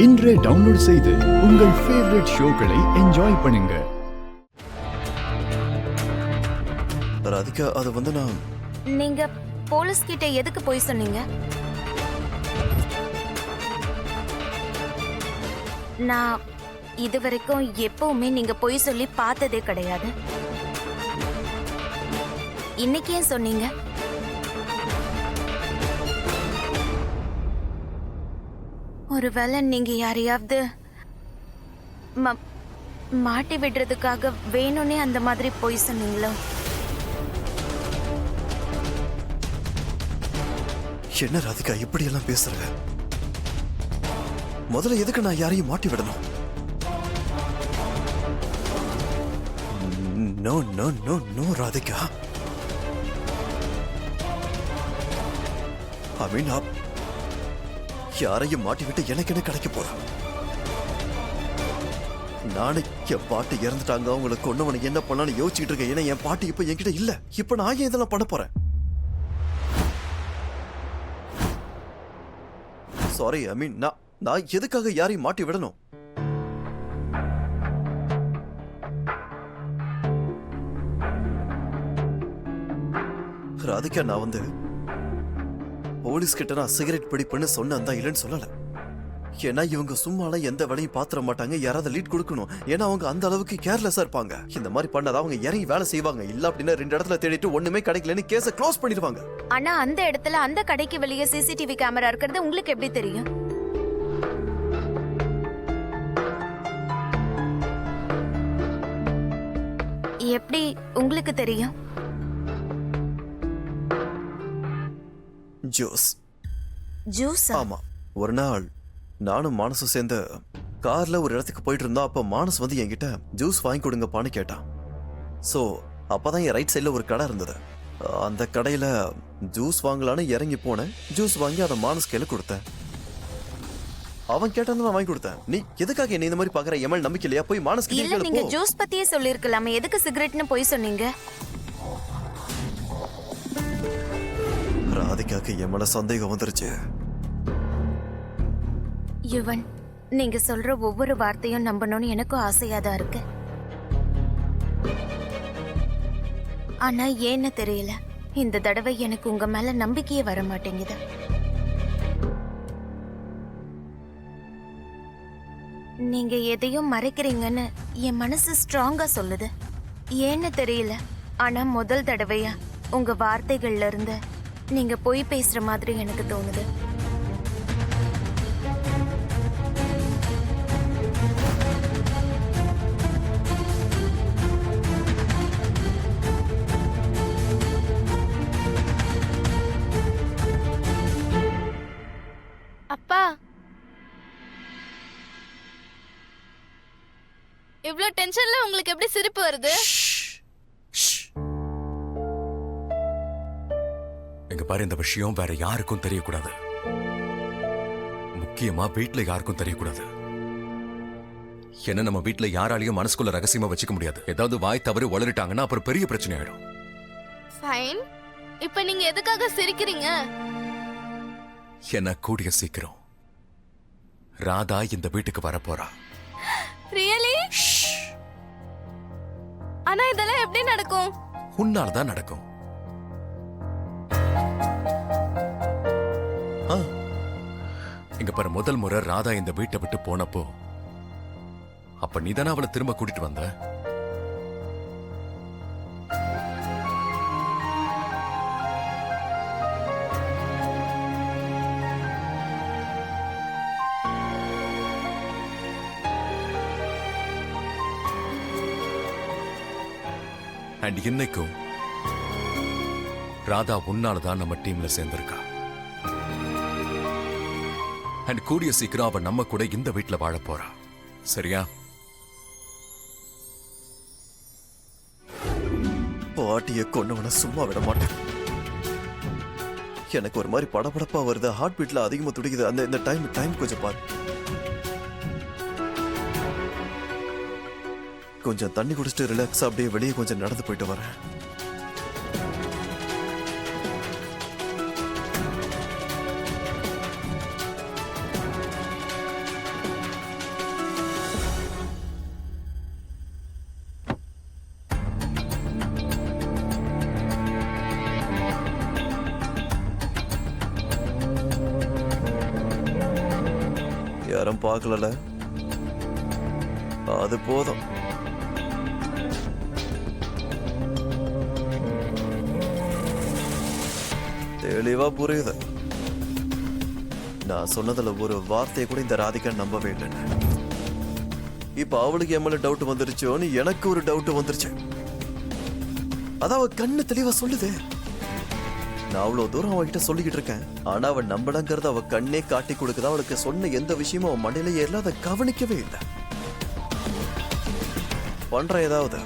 இன்றே டவுன்லோட் செய்து உங்கள் ஃபேவரட் ஷோக்களை என்ஜாய் பண்ணுங்க. ராதிகா, அது வந்து நீங்க போலீஸ் கிட்ட எதுக்கு போய் சொன்னீங்க? நான் இதுவரைக்கும் எப்பவுமே நீங்க பொய் சொல்லி பார்த்ததே கிடையாது. இன்னைக்கு ஏன் சொன்னீங்க? ஒருவேளை நீங்க யாரையாவது மாட்டி விடுறதுக்காக வேணும்னே அந்த மாதிரி பொய் சொன்னீங்களோ? என்ன ராதிகா இப்படி எல்லாம் பேசுற? முதல்ல எதுக்கு நான் யாரையும் மாட்டி விடணும்? No no no no Radhika. யாரையும் மாட்டி விட்டு எனக்கு என்ன கிடைக்க போற? நானே என் பாட்டி இறந்துட்டாங்க, அவங்களை கொன்னவனை என்ன பண்ணாலும் யோசிச்சுட்டு இருக்கேன். ஏன்னா என் பாட்டி இப்ப என்கிட்ட இல்ல. இப்ப நான் ஏன் இதெல்லாம் பண்ண போறேன்? சாரி, நான் எதுக்காக யாரையும் மாட்டி விடணும்? ராதிகா, நான் வந்து போலீஸ் கிட்ட நான் சிகரெட் பிடிப்புன்னு சொன்னேன் தான், இல்லைன்னு சொல்லல. ஏன்னா இவங்க சும்மாலாம் எந்த வேலையும் பாத்திர மாட்டாங்க. யாராவது லீட் கொடுக்கணும். ஏன்னா அவங்க அந்த அளவுக்கு கேர்லெஸ்ஸா இருப்பாங்க. இந்த மாதிரி பண்ணாதான் அவங்க இறங்கி வேலை செய்வாங்க. இல்ல அப்படின்னா 2 இடத்துல தேடிட்டு ஒண்ணுமே கிடைக்கலன்னு கேஸை க்ளோஸ் பண்ணிடுவாங்க. ஆனா அந்த இடத்துல அந்த கடைக்கு வெளியே சிசிடிவி கேமரா இருக்கிறது உங்களுக்கு எப்படி தெரியும்? எப்படி உங்களுக்கு தெரியும்? ஜூஸ். ஆமா, ஒரு நாள் நானும் மானசும் சேர்ந்து கார்ல ஒரு இடத்துக்கு போயிட்டு இருந்தோம். அப்ப மானஸ் வந்து என்கிட்ட ஜூஸ் வாங்கி கொடுங்கப்பான்னு கேட்டான். சோ அப்பதான் என் ரைட் சைட்ல ஒரு கடை இருந்தது. அந்த கடையில ஜூஸ் வாங்கலான்னு இறங்கி போனேன். ஜூஸ் வாங்கி அதை மானஸ் கையில கொடுத்தேன். அவன் கேட்டான், நான் வாங்கி கொடுத்தேன். நீ எதுக்காக என்ன இந்த மாதிரி பாக்குற? எமல் நம்பிக்கை இல்லையா? போய் மானஸ் கிட்ட இல்ல, நீங்க ஜூஸ் பத்தியே சொல்லிருக்கலாமே. எதுக்கு சிகரெட்னு போய் சொன்னீங்க? ராதிகாக்கு என் மேல சந்தேகம் வந்துருச்சு. யுவன், நீங்க சொல்ற ஒவ்வொரு வார்த்தையும் நம்பணும்னு எனக்கும் ஆசையாதான் இருக்கு. ஆனா ஏன்னு தெரியல, இந்த தடவை எனக்கு உங்க மேல நம்பிக்கையே வர மாட்டேங்குது. நீங்க எதையும் மறைக்கிறீங்கன்னு என் மனசு ஸ்ட்ராங்கா சொல்லுது. ஏன்னு தெரியல, ஆனா முதல் தடவையா உங்க வார்த்தைகள்ல இருந்து நீங்க பொய் பேசுற மாதிரி எனக்கு தோணுது. அப்பா, இவ்ளோ டென்ஷன்ல உங்களுக்கு எப்படி சிரிப்பு வருது? எங்க பாரு, இந்த விஷயம் வேற யாருக்கும் தெரியக்கூடாது. முக்கியமா வீட்டுல யாருக்கும் தெரியக்கூடாது. என்ன நம்ம வீட்டுல யாராலையும் மனசுக்குள்ள ரகசியமா வச்சுக்க முடியாது. ஏதாவது வாய் தவறி வளரிட்டாங்கன்னா அப்புறம் பெரிய பிரச்சனை ஆயிடும். ஃபைன். இப்ப நீங்க எதுக்காக சிரிக்கிறீங்க? என்ன கூடிய சீக்கிரம் ராதா இந்த வீட்டுக்கு வரப்போறா. ரியலி? ஆனா இதெல்லாம் எப்படி நடக்கும்? உன்னால்தான் நடக்கும். இங்க பாரு, முதல் முறை ராதா இந்த வீட்டை விட்டு போனப்போ அப்ப நீதானே அவளை திரும்ப கூட்டிட்டு வந்த. அண்ட் இன்னைக்கும் ராதா உன்னாலதான் நம்ம டீம்ல சேர்ந்திருக்கா. அண்ட் கூடிய சீக்கிரம் அவ நம்ம கூட இந்த வீட்டுல வாழ போறா. சரியா? பாட்டிய கொன்னவன சும்மா விட மாட்டேன். எனக்கு ஒரு மாதிரி படபடப்பா வருது. ஹார்ட் பீட்ல அதிகமா துடிக்குது. அந்த இந்த டைம் கொஞ்சம் பாரு. கொஞ்சம் தண்ணி குடிச்சிட்டு ரிலாக்ஸா அப்படியே வெளியே கொஞ்சம் நடந்து போயிட்டு வரேன். யாரும் பார்க்கலல, அது போதும். தெளிவா புரியுது. நான் சொன்னதுல ஒரு வார்த்தையை கூட இந்த ராதிகா நம்பவே இல்லைன்னு. இப்ப அவளுக்கு என் மேல டவுட் வந்துருச்சோன்னு எனக்கு ஒரு டவுட் வந்துருச்சு. அதான் அவ கண்ணு தெளிவா சொல்லுது. நான் அவ்வளவு தூரம் அவகிட்ட சொல்லிக்கிட்டு இருக்கேன், ஆனா அவன் நம்பலங்கிறத அவ கண்ணே காட்டி கொடுக்குதா. அவளுக்கு சொன்ன எந்த விஷயமும் அவன் மண்ணில ஏறல, அதை கவனிக்கவே இல்லை. பண்ற ஏதாவது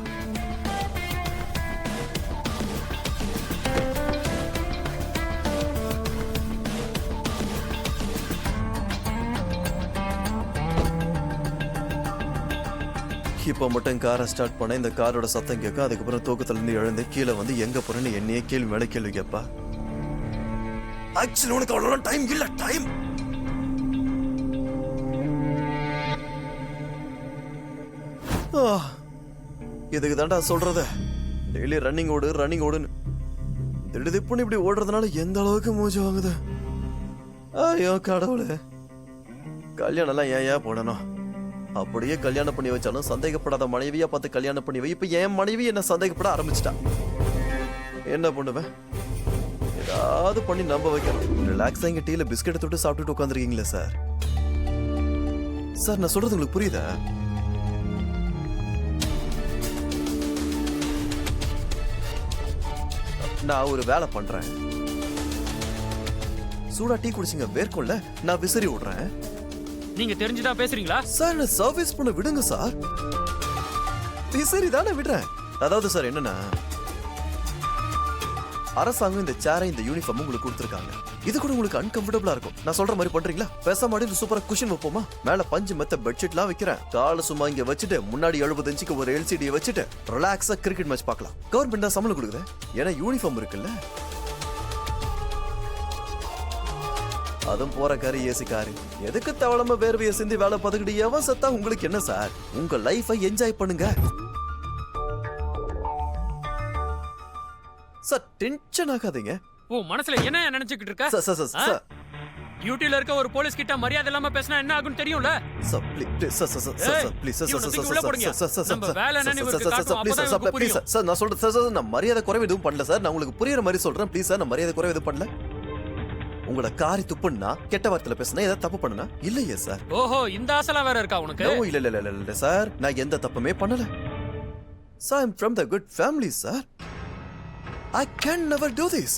இப்ப மட்டும் காரை ஸ்டார்ட் பண்ண இந்த காரோட சத்தம் கேட்க, அதுக்கப்புறம் தூக்கத்துல இருந்து எழுந்து கீழே வந்து எங்க போறேன்னு என்னையே கேள்வி மேல கேள்வி கேட்பா. ஆக்சுவலி உனக்கு அவ்வளவு டைம் இல்ல. டைம் இதுக்கு தாண்டா சொல்றது, டெய்லி ரன்னிங் ஓடுன்னு. திடுதிப்புன்னு இப்படி ஓடுறதுனால எந்த அளவுக்கு மூச்சு வாங்குது. ஐயோ கடவுளே, கல்யாணம் எல்லாம் ஏன் போடணும்? அப்படியே கல்யாணம் பண்ணி வச்சாலும் சந்தேகப்படாத மனைவியா பார்த்து கல்யாணம் பண்ணி வை. இப்ப என் மனைவி என்ன சந்தேகப்பட ஆரம்பிச்சிட்டா. என்ன பண்ணுவேன்? ஏதாவது பண்ணி நம்ப வைக்கணும். ரிலாக்ஸா இங்க டீல பிஸ்கெட் தொட்டு சாப்பிட்டுட்டு உட்காந்துருக்கீங்களே சார். சார் நான் சொல்றது உங்களுக்கு புரியுதா? நான் ஒரு வேலை பண்றேன். சூடா டீ குடிச்சிங்க வேர்க்கும்ல, நான் விசிறி விடுறேன். நீங்க தெரிஞ்சுதான் பேசுறீங்களா சார்? நான் சர்வீஸ் பண்ண விடுங்க சார். விசிறி தானே விடுறேன். அதாவது சார் என்னன்னா, அரசாங்கம் இந்த சேரை இந்த யூனிஃபார்ம் உங்களுக்கு கொடுத்துருக்காங்க. இது கூட உங்களுக்கு அன்கம்ஃபர்டபுளா இருக்கும். நான் சொல்ற மாதிரி பண்றீங்களா? பேசாம இந்த சூப்பரா குஷன் வைப்போமா? மேல பஞ்சு மெத்த பெட்ஷீட்லாம் வைக்கிறேன். கால சும்மா இங்க வச்சுட்டு முன்னாடி 70 இன்ச்சுக்கு ஒரு எல்சிடியை வச்சுட்டு ரிலாக்ஸா கிரிக்கெட் மேட்ச் பார்க்கலாம். கவர்மெண்ட் தான் சம்பளம் கொடுக்குது, ஏன்னா யூனிஃபார்ம் இருக்குல்ல. அதுவும் போற காரு ஏசி காரு. எதுக்கு தவளமா வேர்வையை சிந்தி வேலை பார்த்துக்கிட்டு எவன் சத்தா உங்களுக்கு என்ன சார்? உங்க லைஃபை என்ஜாய் பண்ணுங்க சார். டென்ஷன் ஆகாதீங்க. ஓ மனசுல என்ன நினைச்சுக்கிட்டு இருக்க? சார் சார் சார் சார், டியூட்டில இருக்க ஒரு போலீஸ் கிட்ட மரியாதை இல்லாம பேசினா என்ன ஆகும் தெரியும்ல? Sir please sir sir sir sir please sir sir sir sir sir நம்ம வேலை என்னன்னு இவருக்கு காட்டுவோம், ப்ளீஸ் அப்பதான் சார் இவருக்கு ப்ளீஸ் புரியும். சார் நான் சொல்றேன் சார் சார், நான் மரியாதை குறைவு எதுவும் பண்ணல சார். நான் உங்களுக்கு புரியுற மாதிரி சொல்றேன். ப்ளீஸ் சார், நான் மரியாதை குறைவு எதுவும் பண்ணல. உங்களோட காரி துப்புன்னா கெட்ட வார்த்தையில பேசினா ஏதாவது தப்பு பண்ணுனா இல்லையே சார். ஓஹோ, இந்த ஆசைலாம் வேற இருக்கா உனக்கு? நோ, இல்ல இல்ல இல்ல இல்ல சார், நான் எந்த தப்புமே பண்ணல sir. I am from the good family sir. I can never do this.